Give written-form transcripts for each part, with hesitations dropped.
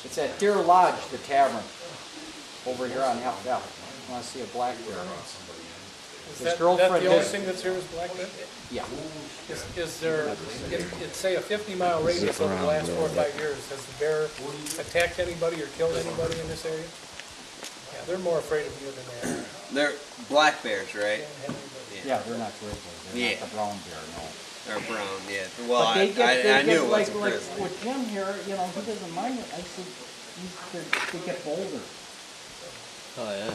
It's at Deer Lodge, the tavern, over here on FF. I want to see a black bear. Is His that girlfriend the only has- thing that's here is black bear? Yeah. Is there, it's say a 50-mile radius over the last 4 or 5 years, has the bear attacked anybody or killed anybody in this area? Yeah, they're more afraid of you than they are. They're black bears, right? Yeah, they're not grizzly. They're Yeah. not the brown bear, no. Or brown, yeah. Well, But they get, I knew it like, wasn't like grizzly. with Jim here, you know, he doesn't mind it. I said, they get bolder. Oh yeah.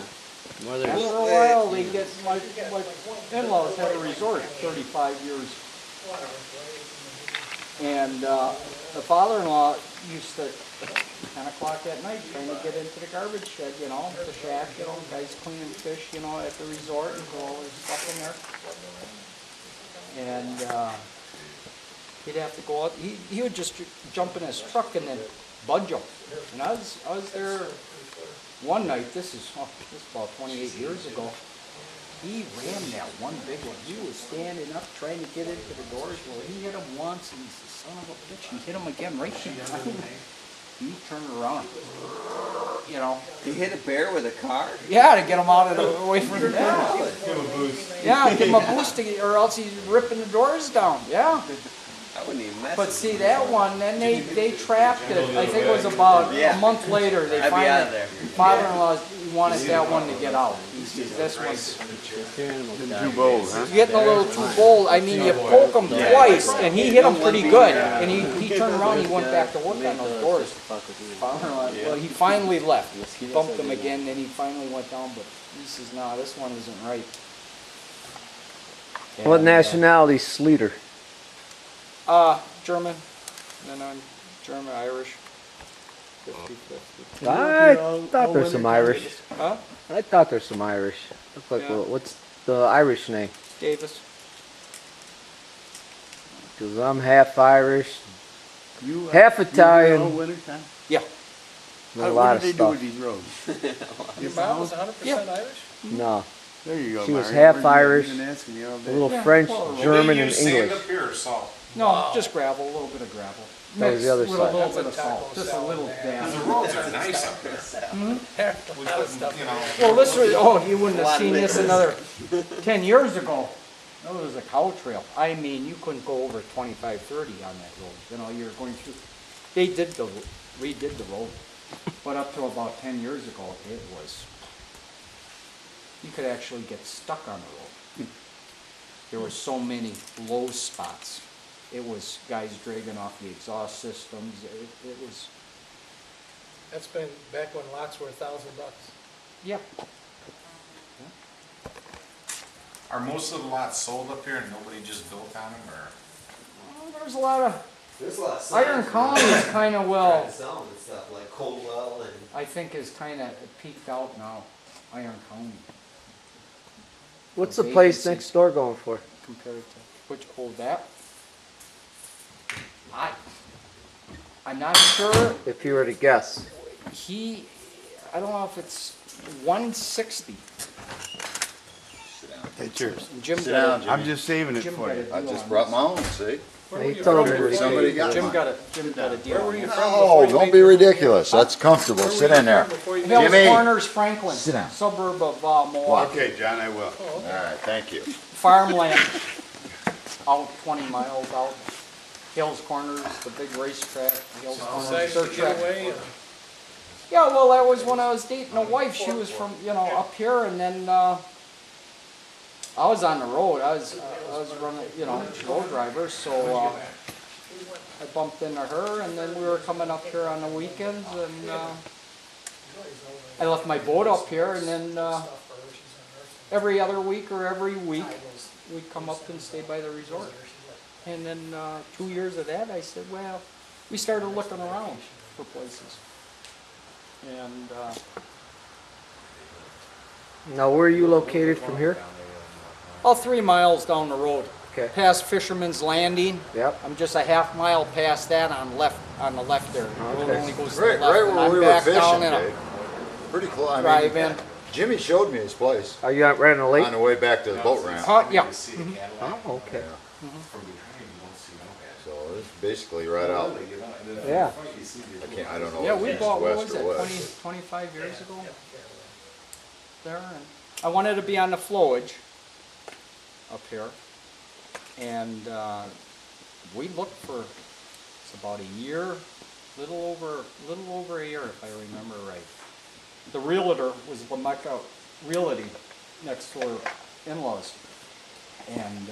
More After than a while, they get, my in-laws had a resort 35 years. And the father-in-law used to, 10 o'clock at night, trying to get into the garbage shed, you know, the shack, you know, guys cleaning fish, you know, at the resort and throw all his stuff in there. And he'd have to go out, he would just jump in his truck and then budge him. And I was there one night, this is about 28 years ago. He ran that one big one. He was standing up trying to get into the doors. Well, he hit him once, and he's the son of a bitch. He hit him again right behind. He turned around. You know. You hit a bear with a car? Yeah, to get him out of the away from the door. Give him a boost. Yeah, give him a boost, or else he's ripping the doors down. Yeah. I wouldn't even mess But with see him. that one, then they trapped it. I think it was about Yeah. a month later. They I'd be out of finally, there. father-in-law wanted that one to get out. He says this one's Too bold, huh? getting a little too bold. I mean, you poke him twice, and he hit him pretty good. And he turned around, he went back to work on those doors. Father-in-law, well, he finally left. He bumped him again, then he finally went down. But he says, "No, this one isn't right." What And, nationality's Sleater? German. Then I'm German, Irish. 50-50. I thought there's some Irish. Huh? I thought there's some Irish. Look like, Yeah. what's the Irish name? Davis. Because I'm half Irish, You, half you Italian. know winter time? Yeah. and a What lot did of they do stuff. with these roads? Your mom was 100% Irish? No, There you go, She was Marty. half We've been Irish, asking you all a day. little Yeah, French, well, German, and Sand English. up here or salt? No, just gravel, a little bit of gravel. That was the other Mixed with side. a little That's bit a of salt, taco just a salad. little The dab. roads are nice up there. There's a lot of stuff. You know. Well, this was, oh, you wouldn't A lot have of seen this mixes. another 10 years ago. That was a cow trail. I mean, you couldn't go over 25, 30 on that road. You know, you're going through, redid the road. But up to about 10 years ago, it was, you could actually get stuck on the road. There were so many low spots. It was guys dragging off the exhaust systems. It was, That's been back when lots were $1,000. yeah. Are most of the lots sold up here and nobody just built on them, or? Well, there's a lot of, There's a lot of Iron Colony is kind of well, Selling and stuff like Coldwell and. I think is kind of peaked out now, Iron County, What's the place next door going for? compared to, which, oh, that? I'm not sure, If you were to guess. I don't know if it's 160. Hey, cheers. Jim Sit got down, a, I'm just saving it Jim for got a you. deal I just on brought this. my own, see? Where He were you told from me before somebody you- got Jim mine. got a deal Where on were you this. from? Oh, before you don't made be your- ridiculous. That's comfortable. Where were Sit you in there. from before you made Hills Jimmy. Corners, Franklin, Sit down. suburb of Milwaukee. Okay, John, I will. Oh, All right, thank you. Farmland, out 20 miles out. Hills Corners, the big racetrack, Hills Corners, Decided dirt to track. get away. Yeah, well, that was when I was dating a wife. She was from, you know, up here, and then I was on the road. I was running, you know, road driver, so I bumped into her, and then we were coming up here on the weekends, and I left my boat up here, and then every other week or every week, we'd come up and stay by the resort. And then 2 years of that, I said, well, we started looking around for places. And Now, where are you located from here? about 3 miles down the road, Okay. past Fisherman's Landing. Yep. I'm just a half mile past that on the left there. The road Okay. only goes to Right, the left, right and where I'm we were back fishing, down in a Dave. Pretty close. I drive mean, in. Jimmy showed me his place Are you out running a lake? on the way back to the boat ramp. Yeah. You see the Cadillac Oh, okay. from behind, you don't see no bad. So basically right out. Yeah. I don't know Yeah, if we it's bought, what west was or it, west. 25 years ago? There, and I wanted to be on the flowage up here. And we looked for, it's about a year, little over a year if I remember right. The realtor was Lamecca Realty next to her in-laws. And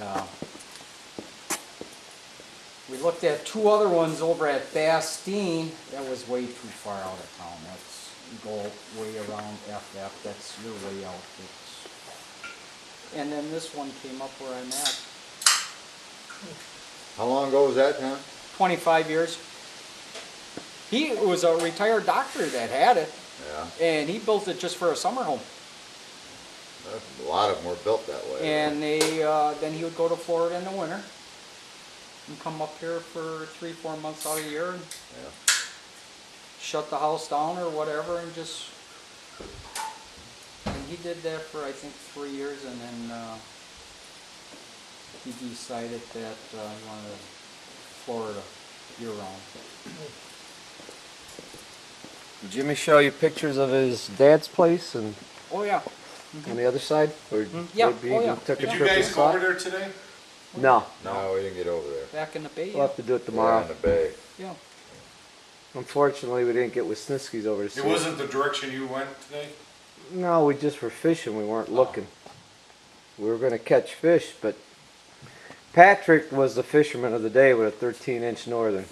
we looked at two other ones over at Bastine. That was way too far out of town. That's, you go way around FF, that's, you're way out. And then this one came up where I'm at. How long ago was that, Tom? 25 years. He was a retired doctor that had it, Yeah. and he built it just for a summer home. A lot of them were built that way. And they, then he would go to Florida in the winter and come up here for 3-4 months out of the year and Yeah. shut the house down or whatever and just, and he did that for I think 3 years, and then he decided that he wanted Florida year round. Did Jimmy show you pictures of his dad's place and Oh yeah. on the other side? Or Yeah, maybe oh, he yeah. took a Did you trip guys go over inside? there today? No. No, we didn't get over there. Back in the Bay. We'll have to do it Yeah, tomorrow. in the bay. Yeah. Unfortunately, we didn't get Wisniewski's over to see It wasn't the direction you went today? No, we just were fishing. We weren't looking. We were going to catch fish, but Patrick was the fisherman of the day with a 13-inch northern.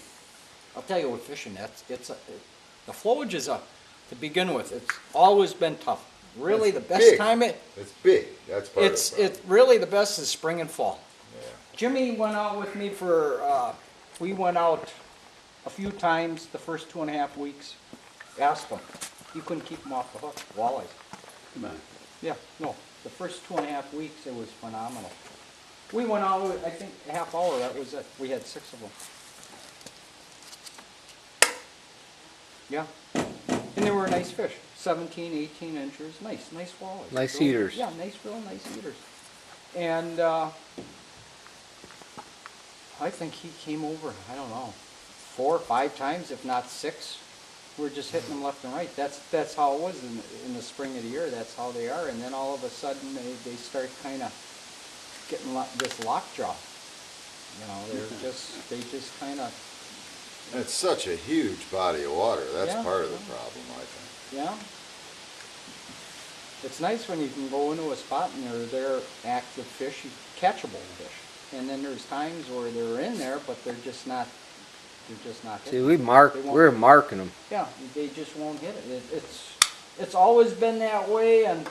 I'll tell you with fishing, the flowage is to begin with, it's always been tough. Really, the best big. time It's big. That's part of it's really the best is spring and fall. Yeah. Jimmy went out with me for, we went out a few times the first 2.5 weeks. Asked him. You couldn't keep them off the hook, walleyes. Come on. Yeah, no, the first 2.5 weeks, it was phenomenal. We went out, I think, a half hour, that was it. We had 6 of them. Yeah, and they were nice fish, 17, 18 inches, nice walleyes. Nice Real- eaters. Yeah, real nice eaters. And I think he came over, I don't know, 4 or 5 times, if not 6. We're just hitting them left and right. That's how it was in the spring of the year. That's how they are. And then all of a sudden they start kind of getting this lockjaw. You know, they just kind of. It's such a huge body of water. That's Yeah. part of the problem, I think. Yeah. It's nice when you can go into a spot and they're active fish, catchable fish. And then there's times where they're in there, but they're just not See, hitting. we were marking them. Yeah, they just won't hit it. It's always been that way, and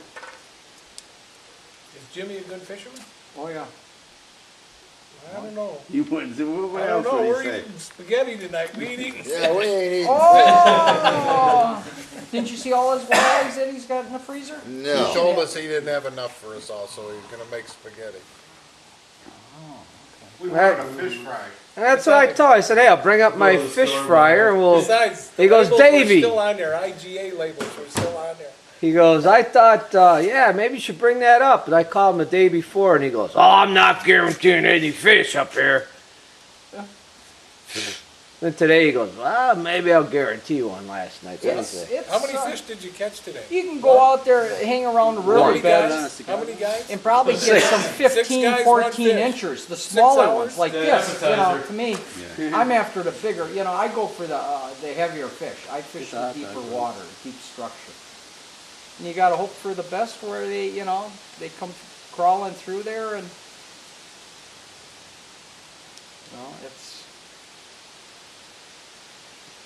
Is Jimmy a good fisherman? oh yeah. I don't know. You went to, what I don't else know, would we're he say? eating spaghetti tonight, we ain't eating Yeah, we ain't eating Oh! Didn't you see all his walleyes that he's got in the freezer? fish. He No. told us he didn't have enough for us all, so he's gonna make spaghetti. We wanted a fish fry. That's what I told him. I said, hey, I'll bring up my fish fryer and we'll... Besides, He goes, labels were Davey. still on there, IGA labels were still on there. He goes, I thought, yeah, maybe you should bring that up. And I called him the day before and he goes, oh, I'm not guaranteeing any fish up here. Then today he goes, well, maybe I'll guarantee one last night. That's what he said. How many fish did you catch today? You can go out there, hang around the How river many bed, guys? How many guys? and probably get some 15, guys, one 14 fish. inchers, the smaller hours? ones, like this. You know, to me, I'm after the bigger. You know, I go for the heavier fish. I fish the deeper water, deep structure. And you got to hope for the best where they, you know, they come crawling through there, and you know,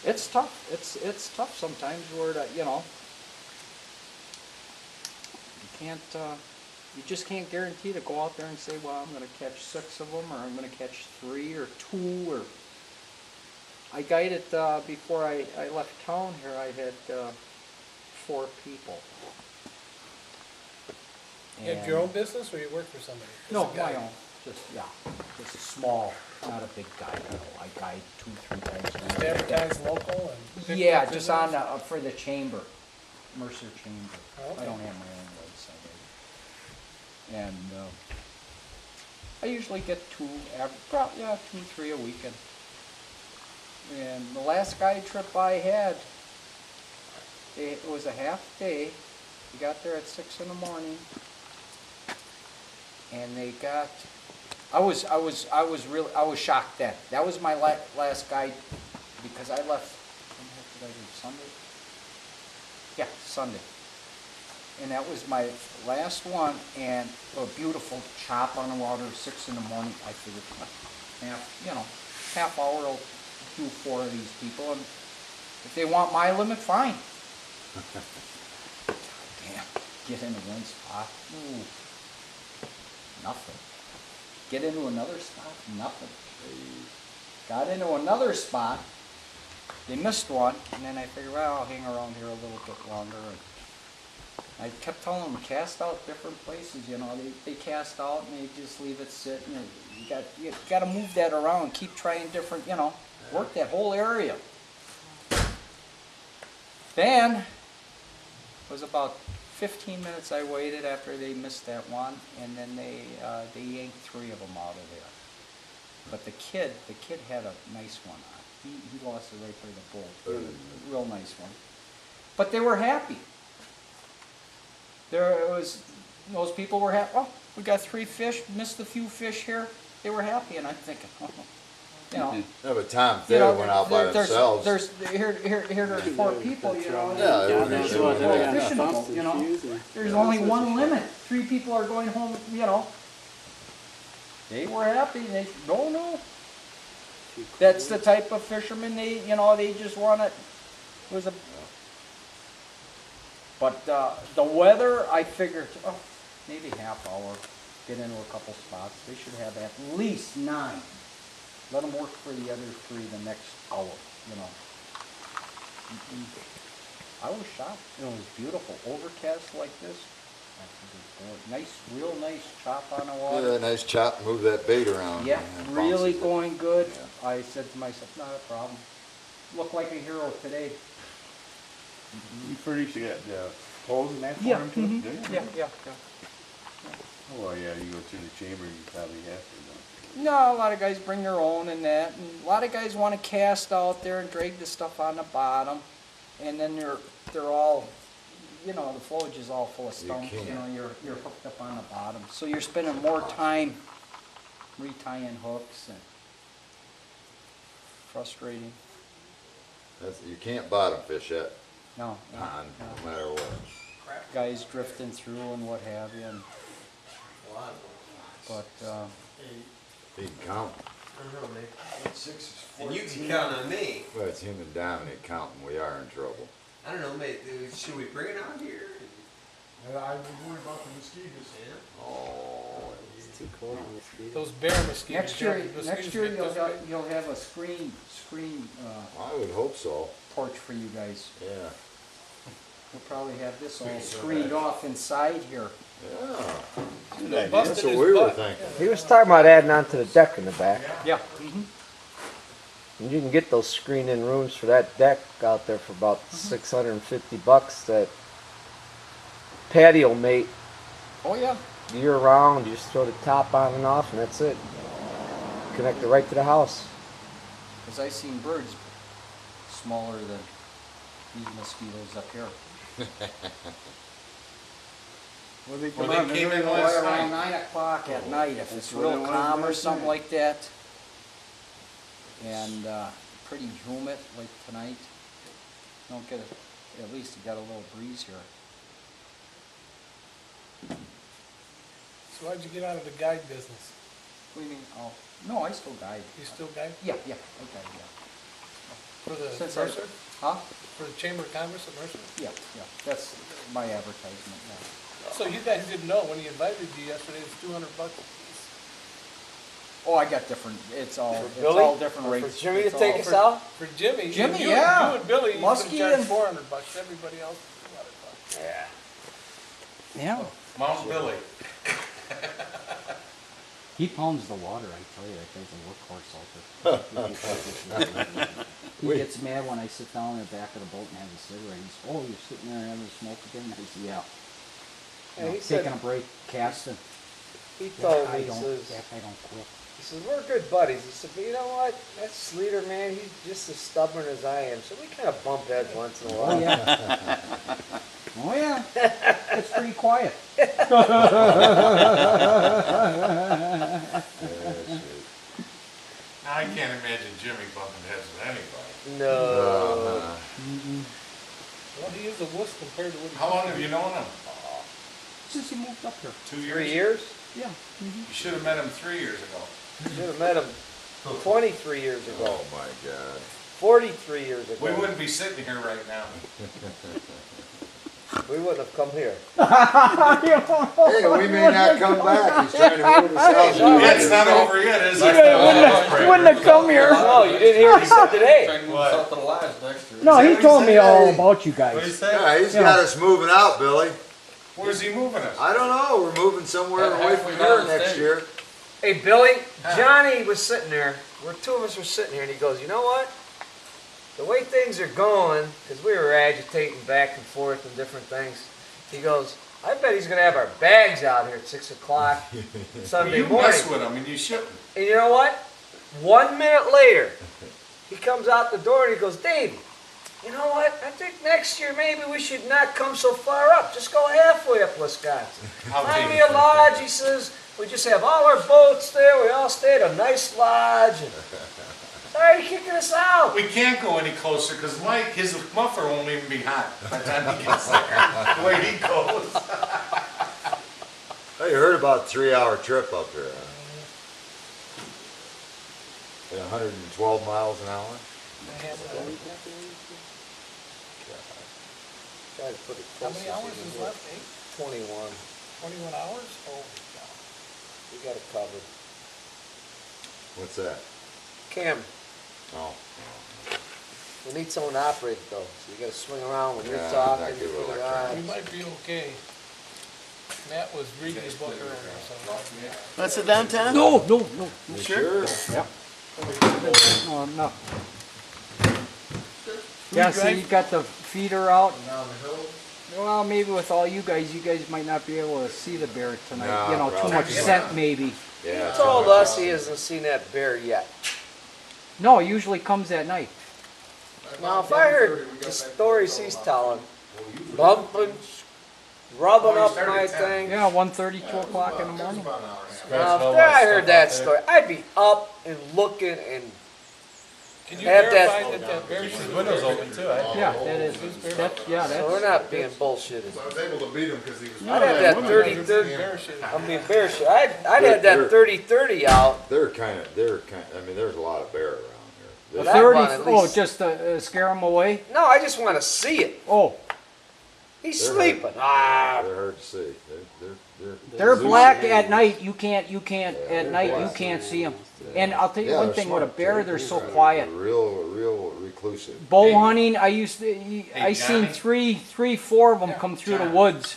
it's tough. It's tough sometimes where you know. You just can't guarantee to go out there and say, well, I'm going to catch 6 of them, or I'm going to catch 3 or 2, or... I guided, before I left town here, I had 4 people. You had your own business or you work for somebody? No, Just a guy? my own. Just a small, not a big guide. No, I guide 2-3 times a Just week. advertise local and? pick Yeah, up just visitors? on for the chamber, Mercer Chamber. Oh, okay. I don't have my own website. And I usually get 2, 2-3 a weekend. And the last guide trip I had, it was a half day. We got there at 6 in the morning, and they got. I was shocked then. That was my last guide because I left. When the heck did I leave? Sunday. Yeah, Sunday. And that was my last one, and a beautiful chop on the water, 6 in the morning. I figured, half hour will do 4 of these people, and if they want my limit, fine. Damn, get into one spot, ooh, nothing. Get into another spot, nothing. Got into another spot, they missed one, and then I figured, well, I'll hang around here a little bit longer. And I kept telling them, cast out different places, they cast out and they just leave it sit. You got to move that around, keep trying different, work that whole area. Then, it was about 15 minutes I waited after they missed that one, and then they yanked 3 of them out of there. But the kid had a nice one on. He lost it right by the bull. He had a real nice one. But they were happy. Those people were happy. Oh, we got 3 fish, missed a few fish here. They were happy, and I'm thinking, Yeah, but Tom Thayer went out by themselves. There's 4 people, Yeah, they were That's gonna what do they're it. gonna fishing bump boat, the you know. fuse and- There's only one limit. 3 people are going home, They were happy. They no. That's the type of fishermen they just want it. But the weather, I figured, maybe half hour, get into a couple spots. They should have at least 9. Let them work for the other 3 the next hour, I was shocked. It was beautiful. Overcast like this. Nice, real nice chop on the water. Yeah, nice chop, move that bait around. Yeah, and really bounces it. going good. I said to myself, not a problem. Look like a hero today. You furnished, you got holes in that for Yeah, him too? mhm. Do you? Yeah. Oh, yeah, you go through the chamber, you probably have to, don't No, a lot of guys bring their own and that, and a lot of guys want to cast out there and drag the stuff on the bottom, and then they're all, the flowage is all full of stumps. can't. You're hooked up on the bottom, so you're spending more time retying hooks and frustrating. You can't bottom fish that No, pond, no. no matter what. Guys drifting through and what have you, and, but You can count. And you can count on me. Well, it's him and Dominic counting, we are in trouble. I don't know, mate, should we bring it out here? I would worry about the mosquitoes. Oh, It's too cold in mosquitoes. Those bear mosquitoes. next year mosquitoes get this big. you'll have a screen I would hope so, porch for you guys. yeah. We'll probably have this all screened off inside here. Yeah, Busted that's what his we were butt. thinking. He was talking about adding on to the deck in the back. Yeah. And you can get those screen-in rooms for that deck out there for about $650. That patio mate Oh yeah. year round. You just throw the top on and off, and that's it. Connect it right to the house. Because I seen birds smaller than these mosquitoes up here. Well, they Well, they came in Right last around night. 9 o'clock at night, if it's That's what I real wanted calm or last something night. like that. And pretty humid like tonight. Don't get at least you got a little breeze here. So why'd you get out of the guide business? What do you mean? Oh, no, I still guide. You still guide? Yeah, I guide, yeah. For the Since I- Mercer? Huh? For the Chamber of Commerce at Mercer? Yeah, that's my advertisement, yeah. So you guys didn't know, when he invited you yesterday, it was $200 a piece. Oh, I got different, it's all Billy? different For rates. Jimmy to It's take all- us out? For Jimmy. Jimmy, you, yeah. You and Billy, you Muskie could charge and- $400, everybody else $200. Yeah. Yeah. Mount Billy. He pounds the water, I tell you, that guy's a workhorse out there. He gets mad when I sit down in the back of the boat and have a cigarette. He's, oh, you're sitting there having a smoke again? I said, yeah. Yeah, he Taking said- a break, casting. He told I me, he don't, says, Jack, I don't quit. He says, we're good buddies. He said, but you know what? That Sleater, man, he's just as stubborn as I am. So we kind of bump heads once in a while. Oh, yeah. Oh, yeah. It's pretty quiet. I can't imagine Jimmy bumping heads with anybody. No. Well, he is a wuss compared to what he. How long have you known him? Since he moved up here. 2 years? 3 years? Yeah. You should have met him 3 years ago. Should have met him 23 years ago. Oh, my God. 43 years ago. We wouldn't be sitting here right now. We wouldn't have come here. Hey, we may not come back. He's trying to move us out. It's not over yet, is it? You wouldn't have come here. No, you didn't hear what he said today. No, he told me all about you What'd he guys. say? Yeah, he's got us moving out, Billy. Where's he moving us? I don't know. We're moving somewhere away from here next year. Hey, Billy, Johnny was sitting there. Two of us were sitting here, and he goes, you know what? The way things are going, because we were agitating back and forth and different things, he goes, I bet he's going to have our bags out here at 6 o'clock Sunday You morning. mess with him and you shouldn't. And you know what? 1 minute later, he comes out the door and he goes, Davey, you know what? I think next year maybe we should not come so far up. Just go halfway up Wisconsin. I'll Find take me it. a lodge, he says. We just have all our boats there. We all stay at a nice lodge. And why are you kicking us out? We can't go any closer because Mike, his muffler won't even be hot by the time he gets there. The way he goes. Hey, you heard about a 3-hour trip up here, huh? At 112 miles an hour? Try to put it How close many hours is left? 21. 21 hours? Holy cow. We got it covered. What's that? Cam, Oh. we need someone to operate it though. So you got to swing around when you're Yeah, talking. not good with put it electronics. on. We might be okay. Matt was reading his book earlier, so. That's it downtown? No. You sure? No, no. Yeah, so you got the feeder out. Well, maybe with all you guys might not be able to see the bear tonight. No, You know, too probably much not. scent maybe. Yeah. He told us he hasn't seen that bear yet. No, it usually comes at night. Now, if I heard the stories he's telling, bumping, rubbing up my thing. Yeah, 1:30, 2 o'clock in the morning. Now, if I heard that story, I'd be up and looking and Can you Have that- verify that bear should? Window's open too, Yeah, that is. so we're not being bullshitted. I was able to beat him because he was. I'd have that 30-30. Bear should. I mean, bear shit. I'd have that 30-30 out. They're kind of, I mean, there's a lot of bear around here. But I 30. want at Oh, least- just to scare them away. No, I just want to see it. Oh, He's They're sleeping. They're Ah. hard to see. they're Zeus- black at night. You can't. At night you can't see them. And I'll tell you Yeah, one they're thing with a smart, bear, too. they're so They're quiet. Real reclusive. Bow hunting, I seen Johnny. 4 of them come through the Johnny. woods.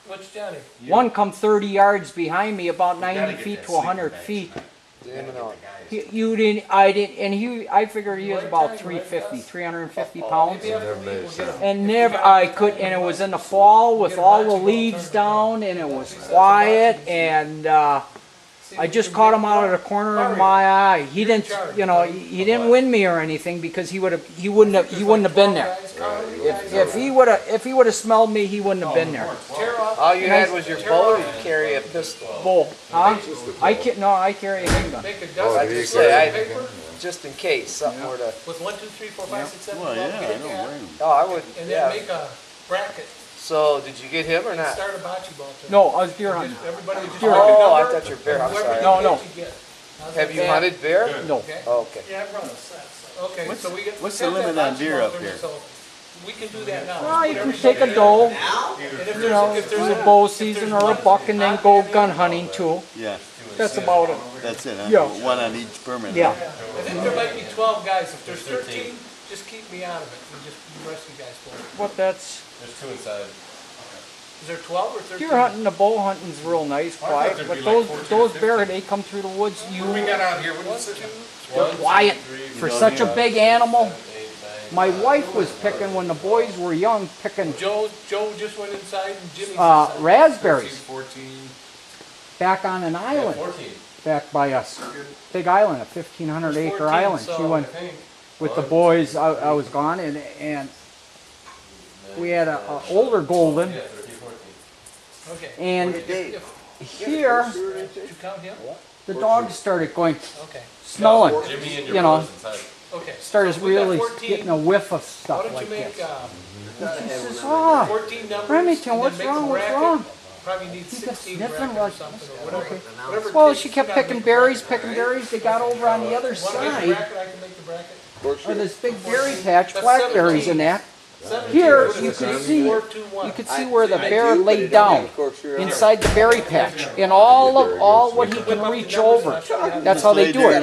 Which Johnny? One come 30 yards behind me, about You gotta 90 get feet that to 100 sleeping feet. bag Damn it all. You didn't, I didn't, and I figured he was about 350 pounds. Never made a sound. And never, I could, and it was in the fall with all the leaves down and it was quiet and, I just caught him out of the corner of my eye. He didn't, he didn't win me or anything because he wouldn't have been there. If he would have smelled me, he wouldn't have been there. All you had was your bow, or you carry a pistol? Bull, huh? I carry a handgun. Make a Oh, dust. do you just say, carry I- paper Just in case something were to. with 1, 2, 3, 4, 5, 6, 7, Well, 12, yeah, I get don't that, blame him. Oh, I would. and then Yeah. make a bracket. So did you get him or And not? start a bocce ball tournament. No, I was deer hunting. Everybody just. Deer pick a hunting. Oh, I number, thought you were bear. I'm whoever sorry. you No, get, no. you get. How's Have that? you hunted bear? No. Okay. Okay. Yeah, I've run a set. Okay, What's- so we get. what's set the limit that on bocce deer ball up tournament, here? so We can do that now. Well, you Put can everybody take a in. doe, And if you know, there's do a bow season or a buck and then go gun hunting too. Yeah, That's about it. that's it, huh? Yeah. One on each permit. Yeah. I think there might be 12 guys. If there's 13, just keep me out of it. And just the rest of you guys for it. But that's, There's 2 inside. Is there 12 or 13? deer hunting, the bow hunting's real nice, quiet, there'd but be like those 14 or those 15. bear, they come through the woods, What we got out here, what is it? they're quiet. For such a big animal, my wife was picking, when the boys were young, picking Joe just went inside and Jimmy's inside. raspberries 14. back on an island. 14. back by us. Big island, a 1,500 There's acre 14, island. She so went I think. with the boys. I was gone, and we had a older golden. Okay. And If here, did you count him? the dogs started going Okay. smelling. You know, Okay. started So we got really 14. getting a whiff of Why stuff don't like you make this. She says, 14 "Oh, numbers? Remington, and what's then make wrong? a What's bracket? wrong?" Probably need He kept 16 sniffing brackets like, or something or whatever. Whatever Well, it she takes, kept you gotta picking make a berries, bracket. picking berries. They got over on the other Want to make a side bracket? I can make the bracket. of this big berry patch, That's blackberries 17. in that. 17. Here, What is you it? can 3, see- 4, 2, 1. You could see where the bear laid down inside the berry patch, and all what he can reach over. That's how they do it.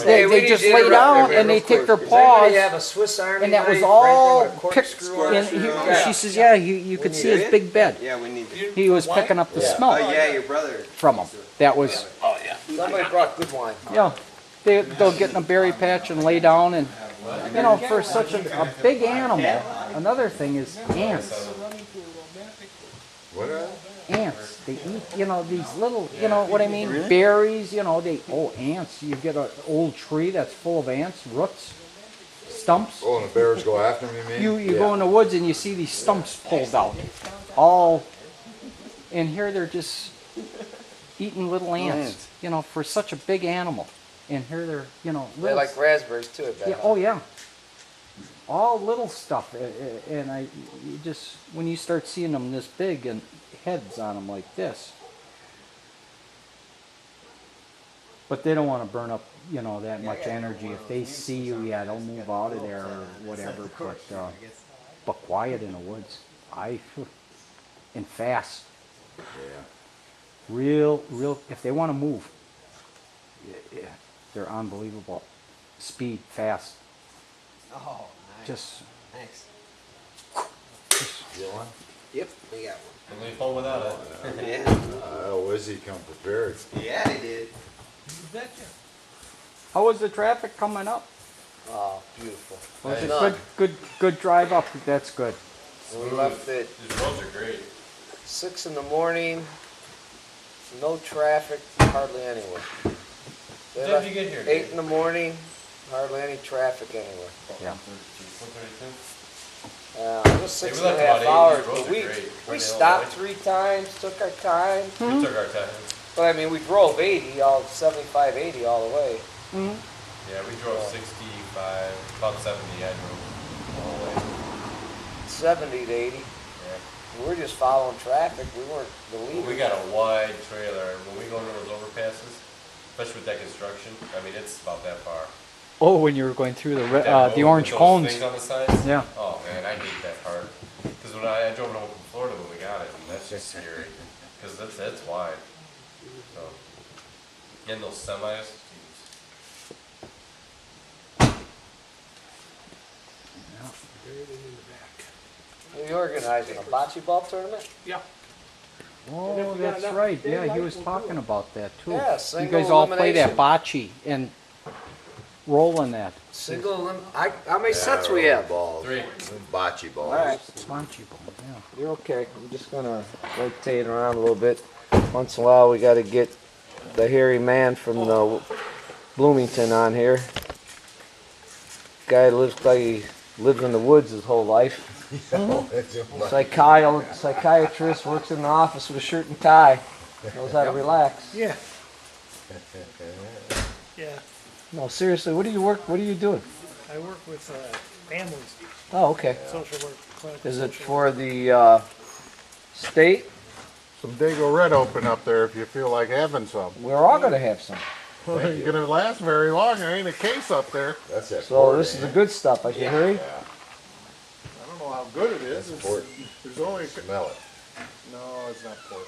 Hey, we They need just to lay interrupt down there, and they real take their quick. Does anybody paws, have a Swiss Army and that was knife right all there with a picked. corkscrew on And it? she says, "Yeah, you could see his big bed. Yeah, we need to. He was picking up the Oh, smell yeah, your brother. from him. That was, Somebody brought good wine. yeah. They'll get in a berry patch and lay down, and you know, for such a big animal. Another thing is ants. What are Ants. They eat, you know, these little, you know what I mean? Berries, you know, ants. You get an old tree that's full of ants, roots, stumps. Oh, and the bears go after me, man? You go in the woods and you see these stumps pulled out. All, and here they're just eating little ants, you know, for such a big animal. And here they're, you know, They little. like raspberries too, I bet. Yeah, oh yeah. All little stuff, and you just, when you start seeing them this big and heads on them like this, but they don't want to burn up, you know, that much energy. If they see you, yeah, they'll move out of there or whatever. But quiet in the woods, and fast. Real. If they want to move, they're unbelievable. Speed, fast. Oh, nice. Just Thanks. You want? Yep, we got And leave home without it. one. Yeah. Oh, Izzy come prepared. Yeah, they did. how was the traffic coming up? Oh, beautiful. Was it None. good drive up? That's good. And we left at These roads are great. 6 in the morning. No traffic, hardly anywhere. They When left did you get here? 8 in the morning, hardly any traffic anywhere. Yeah. 132? It was Hey, 6 we and a left half about 8. hours, These roads but are we great. we stopped 3 times, took our time. We took our time. But I mean, we drove 80, all 75, 80 all the way. Yeah, we drove 65, about 70 I drove all the way. 70 to 80. Yeah. We were just following traffic. We weren't the Well, leader. we got a wide trailer, and when we go into those overpasses, especially with that construction, I mean, it's about that far. Oh, when you were going through the That road the orange with those cones. things on the sides? Yeah. Oh, man, I hate that part. Because when I drove home from Florida when we got it, and that's just scary. Because it's wide. So, getting those semis, geez. We organizing a bocce ball tournament. Yeah. Oh, that's right. Yeah, he was talking about that too. Yeah, you single guys all play that elimination. bocce and rolling that. How many sets we have? Balls. 3. Bocce balls. All right. Bocce ball, yeah. You're okay. I'm just gonna rotate around a little bit. Once in a while, we got to get the hairy man from the Bloomington on here. Guy lives like he lived in the woods his whole life. Psychiatrist, works in the office with a shirt and tie. Knows how to relax. Yeah. Yeah. No, seriously, what do you doing? I work with families, Oh, okay. social work, clinical. Is it social for the state? Some Dago Red open up there if you feel like having some. We're all gonna have some. Well, it ain't gonna last very long. There ain't a case up there. That's that So port, this is the man. good stuff. I should hurry. I don't know how good it is. That's port. There's only Smell it. no, it's not port.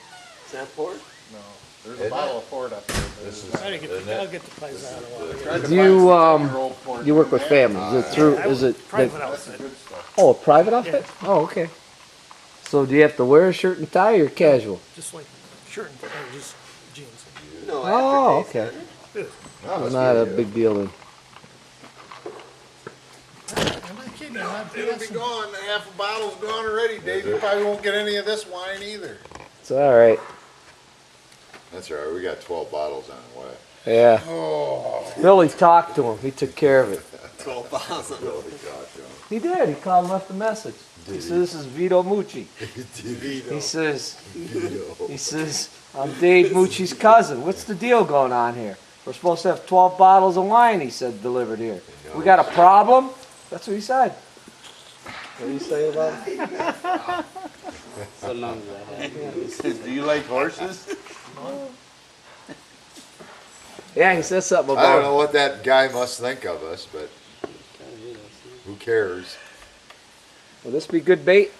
Is that port? No, there's a Isn't bottle it? of port up there. but This it's is, not- I'll get isn't I'll it? get the paisano while I Tried to Do you, find 7-year-old port You work with and families. Is it through? I Is it? private That's the outfit. good stuff. Oh, a private outfit? Oh, okay. So do you have to wear a shirt and tie or casual? Just like shirt and just jeans. No, Oh, aftertaste, okay. doesn't it? No, It's it's not a good. big deal then. I'm not kidding you. It'll be gone. Half a bottle's gone already, Dave. You probably won't get any of this wine either. It's all right. That's all right. We got 12 bottles on the way. Yeah. Oh. Billy talked to him. He took care of it. 12 miles on the He did. He called and left a message. He said, "This is Vito Mucci." He says, "I'm Dave Mucci's cousin. What's the deal going on here? We're supposed to have 12 bottles of wine," he said, "delivered here. We got a problem?" That's what he said. What do you say about it? So long as I have. Do you like horses? Yeah, he said something I don't about know what that guy must think of us, but who cares? Will this be good bait?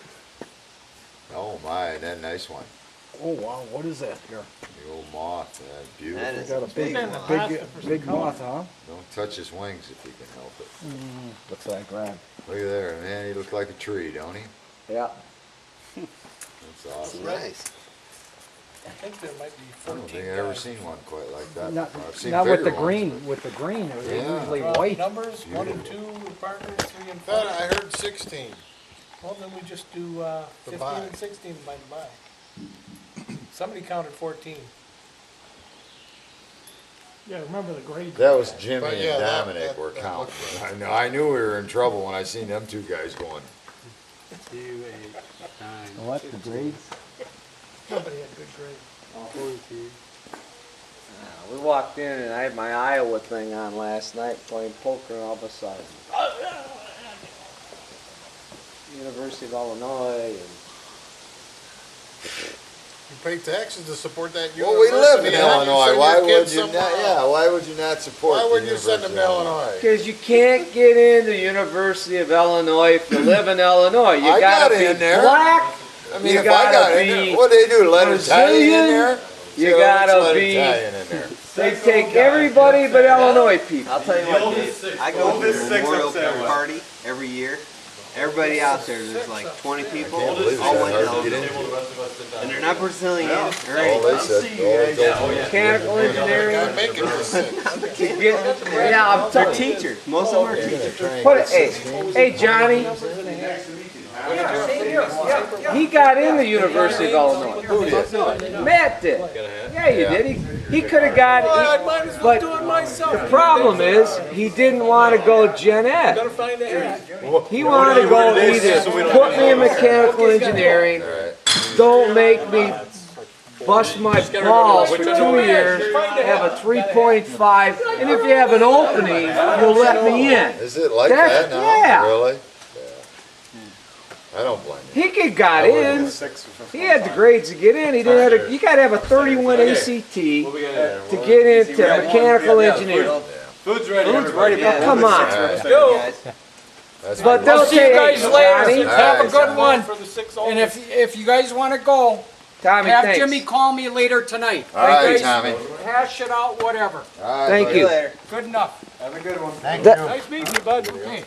Oh my, that nice one. Oh wow, what is that here? The old moth, beautiful. That is Got a big, big moth, huh? Don't touch his wings if you can help it. What's that grab? Look at there, man. He looks like a tree, don't he? Yeah. That's awesome. Nice. I think there might be I 14 don't think I've ever guys. seen one quite like that. Not, I've seen not with bigger the ones, green. With the green, they're Yeah. usually white. Numbers, 1 and 2, partners, 3 and 4. That, I heard 16. Well, then we just do 15 buy. and 16 by the by. Somebody counted 14. Yeah, remember the grade. That was Jimmy But and yeah, that- Dominic that- were that counting. looked I knew we were in trouble when I seen them two guys going. 2, 8, 9, What, the grades? Somebody had good grade. 14. We walked in and I had my Iowa thing on last night playing poker and all of a sudden. University of Illinois and You pay taxes to support that university. Well, we live in and you Illinois. send Why your would kids you somewhere not? else. Yeah, why would you not support? Why the wouldn't you send them to University of Illinois? because you can't get into University of Illinois if you live in Illinois. You I gotta got be in there. black. I mean, You if I got gotta in be there, what do they do? Let Italian in there? You Yeah, let's gotta let be- Italian in there. They take everybody but Illinois people. I'll tell you what, Dave. I go to the Memorial Cup party every year. Everybody out there's like 20 people. Can't believe it's All that went hard to to get Illinois. into. And they're not Brazilian or All anything. they said, all they told me. Mechanical Guy engineering. making this sick. Yeah, I'm They're telling you. teachers. Most of them are teachers. Put it, hey Johnny. He got in the University of Illinois. Who did? Matt did. Yeah, you did. He could have got. I might as well But do it myself. the problem is, he didn't want to go Gen Ed. Gotta find the hat. He wanted to go either put me in mechanical engineering, don't make me bust my balls for 2 years, have a 3.5, and if you have an opening, you'll let me in. Is it like That's- that now? yeah. Really? I don't blame you. He could got in. He had the grades to get in. He didn't have. You got to have a 31 ACT to get into mechanical engineering. Food's ready. Yeah, Come on. that's right, Go. guys. That's But pretty they'll good. See you take guys later. Johnny. Have a Alright, good Johnny. one. For the 6 And if you guys want to go, Tommy, have thanks. Jimmy call me later tonight. All right, You guys Tommy. Hash it out, whatever. All right, Thank buddy. you. Later. Good enough. Have a good one. That- Nice meeting you, bud. Okay.